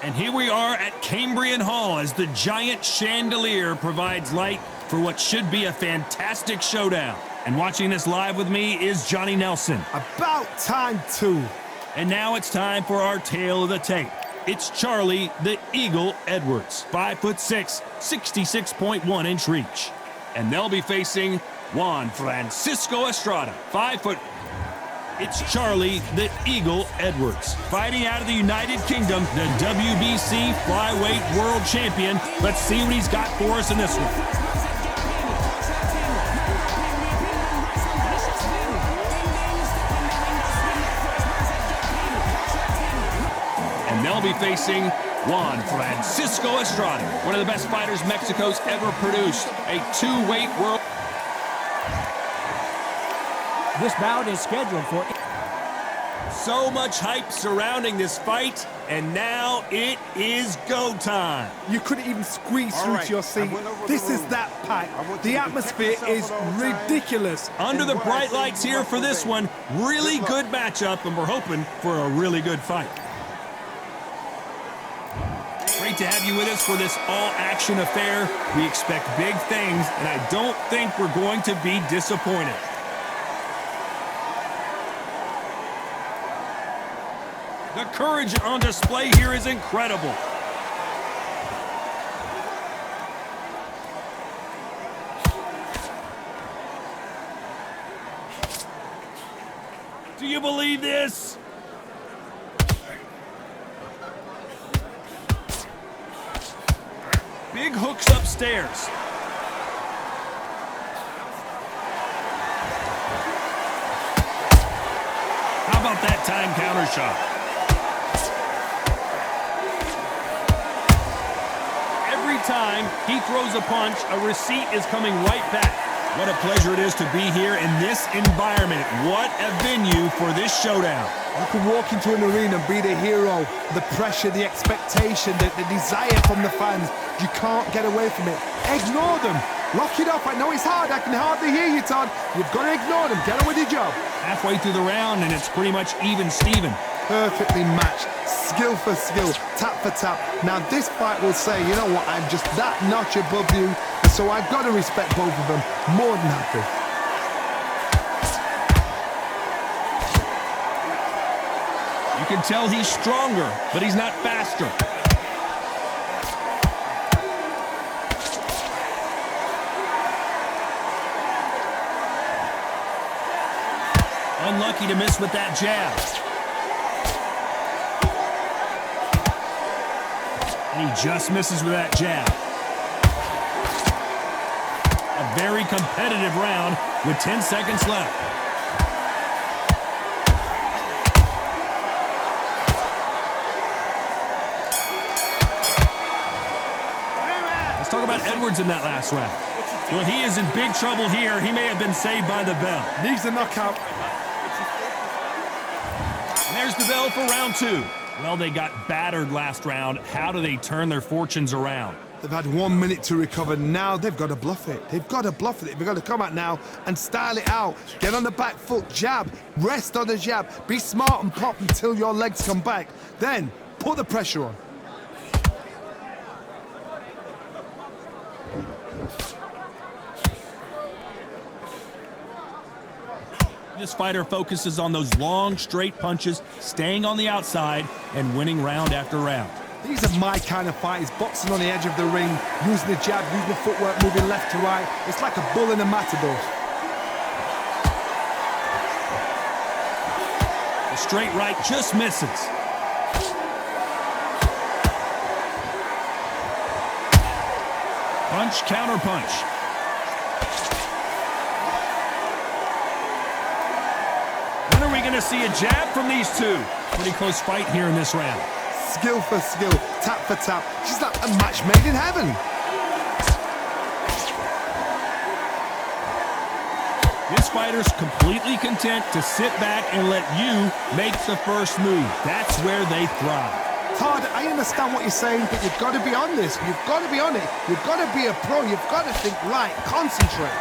And here we are at Cambrian Hall as the giant chandelier provides light for what should be a fantastic showdown. And watching this live with me is Johnny Nelson. About time too. And now it's time for our tale of the tape. It's Charlie the Eagle Edwards, 5'6", 66.1-inch reach. And they'll be facing Juan Francisco Estrada, 5 foot. It's Charlie the Eagle Edwards, fighting out of the United Kingdom, the WBC Flyweight World Champion. Let's see what he's got for us in this one. And they'll be facing Juan Francisco Estrada, one of the best fighters Mexico's ever produced, a two-weight world. This bout is scheduled for... So much hype surrounding this fight, and now it is go time. You couldn't even squeeze through to your seat. This is that packed. The atmosphere is ridiculous. Under the bright lights here for this one, really good matchup, and we're hoping for a really good fight. Great to have you with us for this all-action affair. We expect big things, and I don't think we're going to be disappointed. The courage on display here is incredible. Do you believe this? Big hooks upstairs. How about that time counter shot? Time he throws a punch, a receipt is coming right back. What a pleasure it is to be here in this environment. What a venue for this showdown. You can walk into an arena and be the hero. The pressure, the expectation, the desire from the fans. You can't get away from it. Ignore them. Lock it up. I know it's hard. I can hardly hear you, Todd. You've got to ignore them. Get on with your job. Halfway through the round, and it's pretty much even Steven. Perfectly matched. Skill for skill, tap for tap. Now this fight will say, you know what, I'm just that notch above you, so I've got to respect both of them more than happy. You can tell he's stronger, but he's not faster. Unlucky to miss with that jab. And he just misses with that jab. A very competitive round with 10 seconds left. Let's talk about Edwards in that last round. Well, he is in big trouble here. He may have been saved by the bell. Needs a knockout. And there's the bell for round two. Well, they got battered last round. How do they turn their fortunes around? They've had 1 minute to recover. Now they've got to bluff it. They've got to bluff it. They've got to come out now and style it out. Get on the back foot, jab, rest on the jab. Be smart and pop until your legs come back. Then put the pressure on. This fighter focuses on those long, straight punches, staying on the outside, and winning round after round. These are my kind of fighters, boxing on the edge of the ring, using the jab, using the footwork, moving left to right. It's like a bull in a matador. The straight right just misses. Punch, counter punch. When are we going to see a jab from these two? Pretty close fight here in this round. Skill for skill, tap for tap. She's like a match made in heaven. This fighter's completely content to sit back and let you make the first move. That's where they thrive. Todd, I understand what you're saying, but you've got to be on this. You've got to be on it. You've got to be a pro. You've got to think right, concentrate.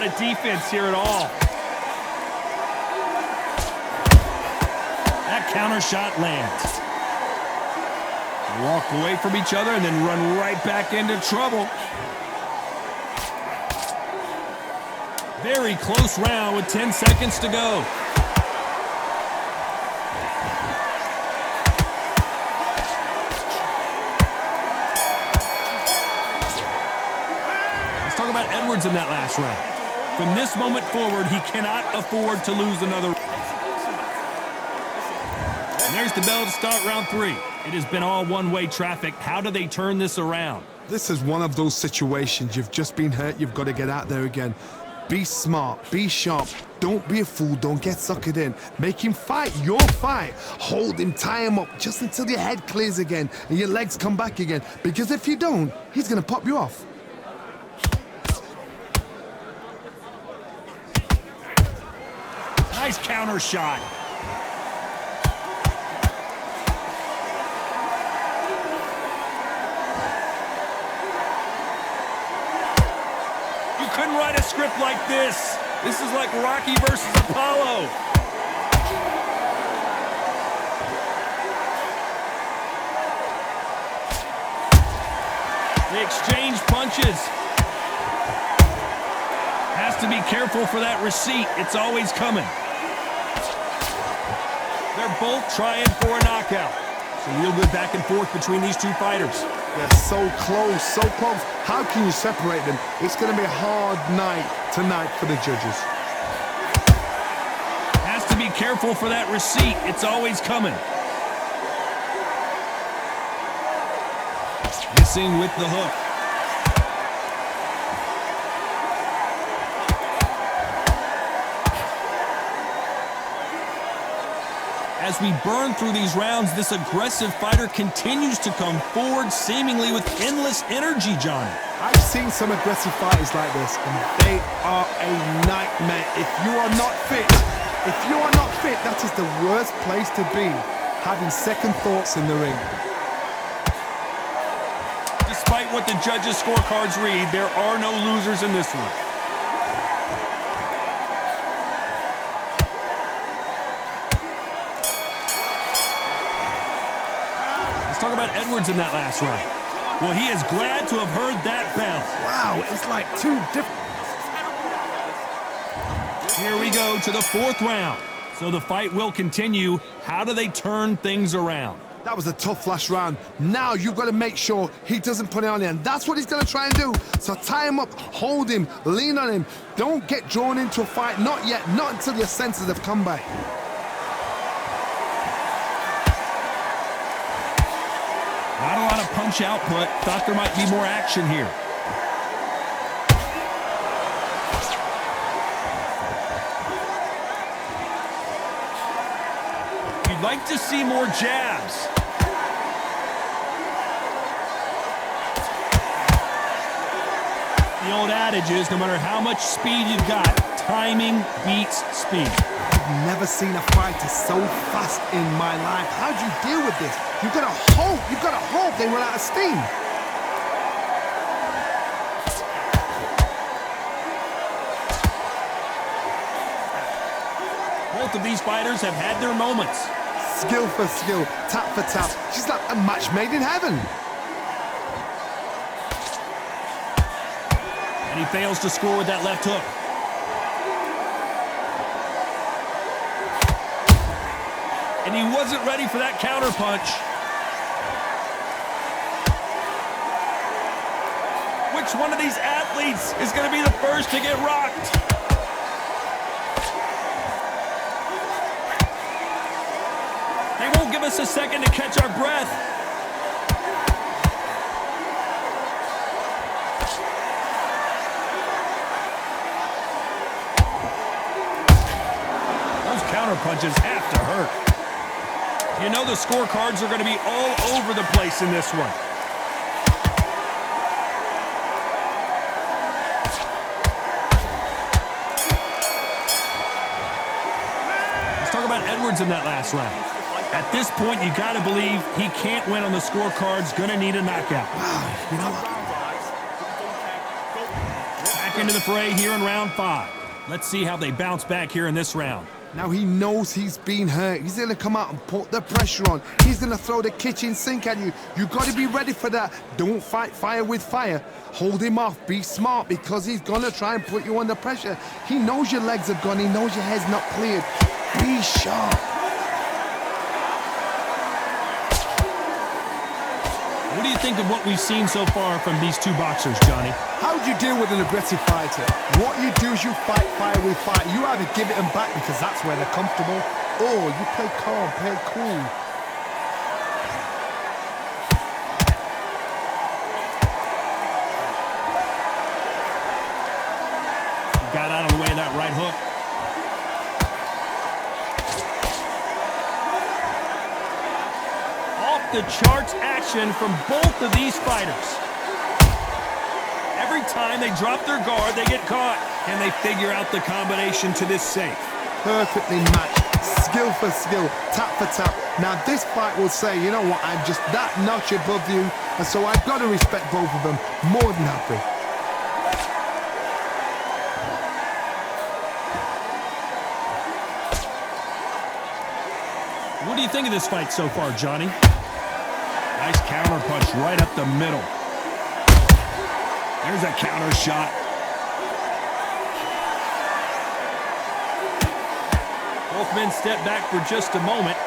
lot of defense here at all. That counter shot lands. Walk away from each other and then run right back into trouble. Very close round with 10 seconds to go. Let's talk about Edwards in that last round. From this moment forward, he cannot afford to lose another. And there's the bell to start round 3. It has been all one-way traffic. How do they turn this around? This is one of those situations. You've just been hurt. You've got to get out there again. Be smart. Be sharp. Don't be a fool. Don't get suckered in. Make him fight your fight. Hold him. Tie him up just until your head clears again and your legs come back again. Because if you don't, he's going to pop you off. Nice counter shot. You couldn't write a script like this. This is like Rocky versus Apollo. They exchange punches. Has to be careful for that receipt. It's always coming. They're both trying for a knockout. Some real good back and forth between these two fighters. They're so close, so close. How can you separate them? It's going to be a hard night tonight for the judges. Has to be careful for that receipt. It's always coming. Missing with the hook. As we burn through these rounds, this aggressive fighter continues to come forward, seemingly with endless energy, Johnny. I've seen some aggressive fighters like this, and they are a nightmare. If you are not fit, that is the worst place to be, having second thoughts in the ring. Despite what the judges' scorecards read, there are no losers in this one. Talk about Edwards in that last round. Well, he is glad to have heard that bell. Wow, it's like two different. Here we go to the 4th round. So the fight will continue. How do they turn things around? That was a tough last round. Now you've got to make sure he doesn't put it on you, and that's what he's going to try and do. So tie him up, hold him, lean on him. Don't get drawn into a fight. Not yet. Not until your senses have come back. Not a lot of punch output. Thought there might be more action here. You'd like to see more jabs. The old adage is, no matter how much speed you've got, timing beats speed. I've never seen a fighter so fast in my life. How do you deal with this? You've got to hope they run out of steam. Both of these fighters have had their moments. Skill for skill, tap for tap. She's like a match made in heaven. And he fails to score with that left hook. And he wasn't ready for that counter punch. Which one of these athletes is going to be the first to get rocked? They won't give us a second to catch our breath. Those counter punches have to hurt. You know the scorecards are going to be all over the place in this one. Let's talk about Edwards in that last round. At this point, you got to believe he can't win on the scorecards. Going to need a knockout. Wow, you know what? back into the fray here in round 5. Let's see how they bounce back here in this round. Now he knows he's been hurt. He's going to come out and put the pressure on. He's going to throw the kitchen sink at you. You've got to be ready for that. Don't fight fire with fire. Hold him off. Be smart because he's going to try and put you under pressure. He knows your legs have gone. He knows your head's not cleared. Be sharp. What do you think of what we've seen so far from these two boxers, Johnny? How do you deal with an aggressive fighter? What you do is you fight fire with fire. You either give it them back because that's where they're comfortable, or you play calm, play cool. Got out of the way of that right hook. Off the charts action from both of these fighters. Every time they drop their guard, they get caught, and they figure out the combination to this safe. Perfectly matched, skill for skill, tap for tap. Now this fight will say, you know what, I'm just that notch above you, and so I've got to respect both of them. More than happy. What do you think of this fight so far, Johnny? Nice counter punch right up the middle. There's a counter shot. Both men step back for just a moment.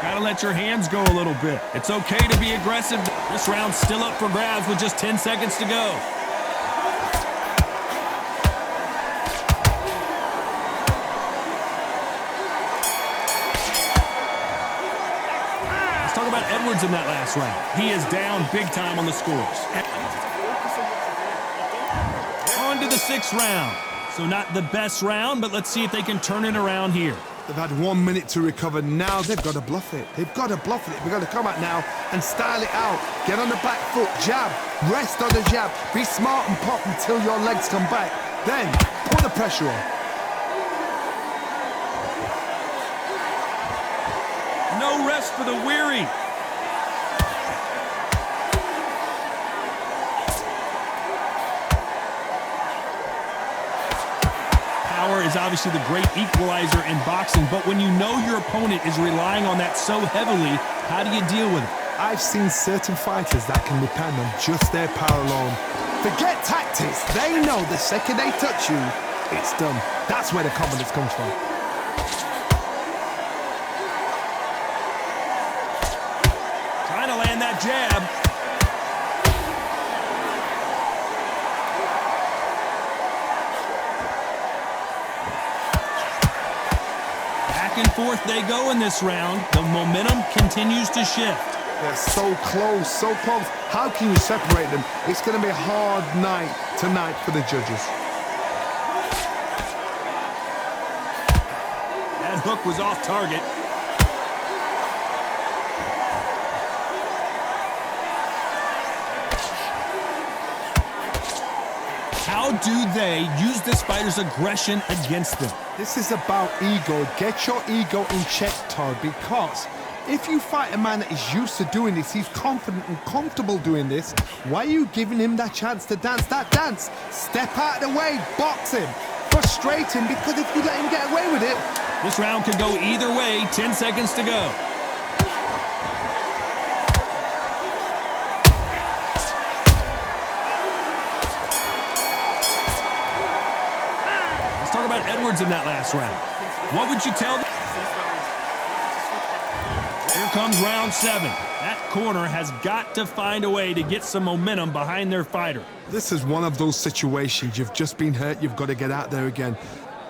Gotta let your hands go a little bit. It's okay to be aggressive. This round's still up for grabs with just 10 seconds to go. Let's talk about Edwards in that last round. He is down big time on the scores. On to the 6th round. So not the best round, but let's see if they can turn it around here. They've had 1 minute to recover. Now they've got to bluff it. They've got to bluff it. We've got to come out now and style it out. Get on the back foot, jab, rest on the jab. Be smart and pop until your legs come back. Then put the pressure on. No rest for the weary. Power is obviously the great equalizer in boxing, but when you know your opponent is relying on that so heavily, how do you deal with it? I've seen certain fighters that can depend on just their power alone. Forget tactics. They know the second they touch you, it's done. That's where the confidence comes from. Trying to land that jab. Back and forth they go in this round. The momentum continues to shift. They're so close, so close. How can you separate them? It's going to be a hard night tonight for the judges. That hook was off target. How do they use this fighter's aggression against them? This is about ego. Get your ego in check, Todd, because if you fight a man that is used to doing this, he's confident and comfortable doing this, why are you giving him that chance to dance that dance? Step out of the way, box him, frustrate him, because if you let him get away with it... This round could go either way. 10 seconds to go. Let's talk about Edwards in that last round. What would you tell them? Here comes round 7. That corner has got to find a way to get some momentum behind their fighter. This is one of those situations. You've just been hurt. You've got to get out there again.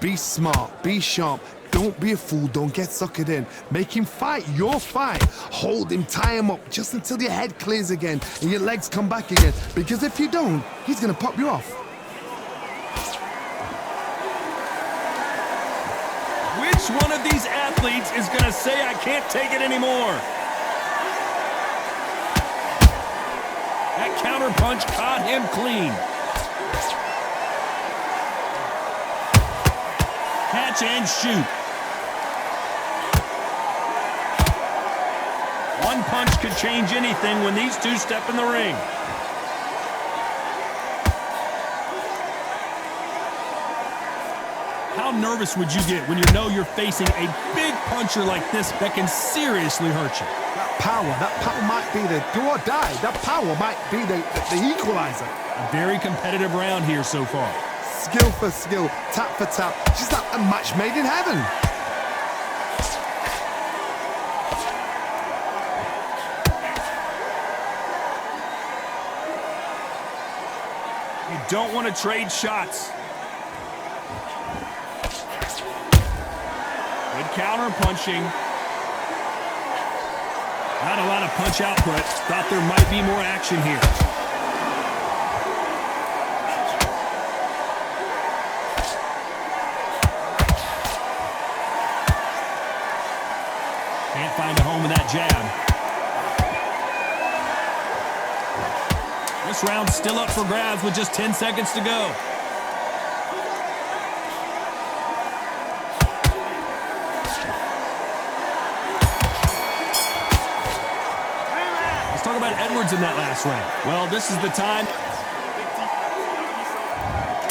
Be smart. Be sharp. Don't be a fool. Don't get suckered in. Make him fight your fight. Hold him, tie him up just until your head clears again and your legs come back again. Because if you don't, he's going to pop you off. Which one of these athletes is going to say, I can't take it anymore? That counter punch caught him clean. Catch and shoot. One punch could change anything when these two step in the ring. How nervous would you get when you know you're facing a big puncher like this that can seriously hurt you? That power might be the do or die. That power might be the equalizer. A very competitive round here so far. Skill for skill, tap for tap. She's like a match made in heaven. You don't want to trade shots. Good counter punching. Not a lot of punch output. Thought there might be more action here. Can't find a home with that jab. This round's still up for grabs with just 10 seconds to go. Let's talk about Edwards in that last round. Well, this is the time.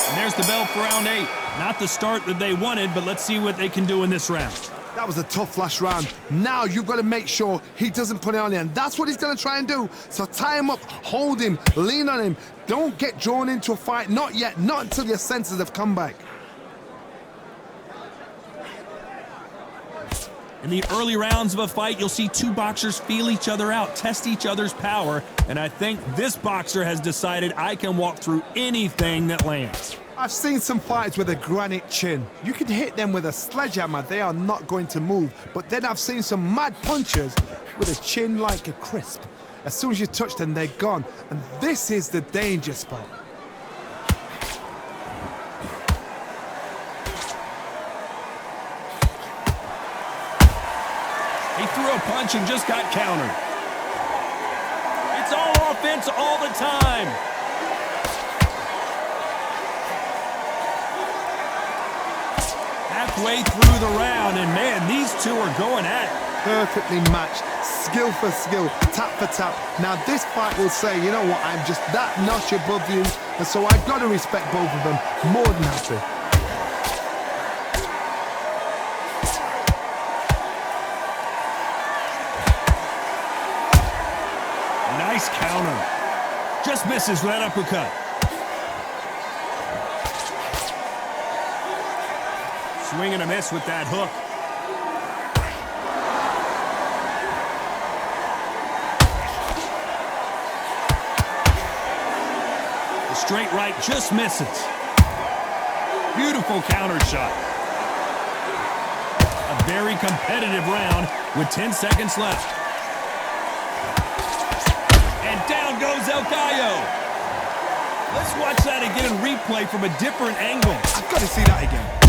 And there's the bell for round 8. Not the start that they wanted, but let's see what they can do in this round. That was a tough last round. Now you've got to make sure he doesn't put it on you, and that's what he's going to try and do. So tie him up, hold him, lean on him. Don't get drawn into a fight. Not yet. Not until your senses have come back. In the early rounds of a fight, you'll see two boxers feel each other out, test each other's power, and I think this boxer has decided I can walk through anything that lands. I've seen some fights with a granite chin. You can hit them with a sledgehammer, they are not going to move. But then I've seen some mad punchers with a chin like a crisp. As soon as you touch them, they're gone. And this is the danger spot. He threw a punch and just got countered. It's all offense all the time. Halfway through the round, and man, these two are going at it. Perfectly matched, skill for skill, tap for tap. Now this fight will say, you know what, I'm just that notch above you, and so I've got to respect both of them more than happy. Nice counter. Just misses with that uppercut. Swing and a miss with that hook. The straight right just misses. Beautiful counter shot. A very competitive round with 10 seconds left. And down goes El Gallo. Let's watch that again in replay from a different angle. I've got to see that again.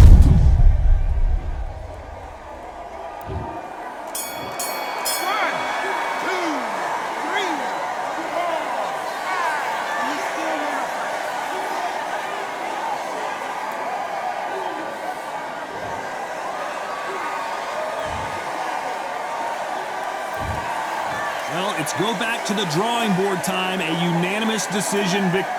Well, it's go back to the drawing board time, a unanimous decision victory.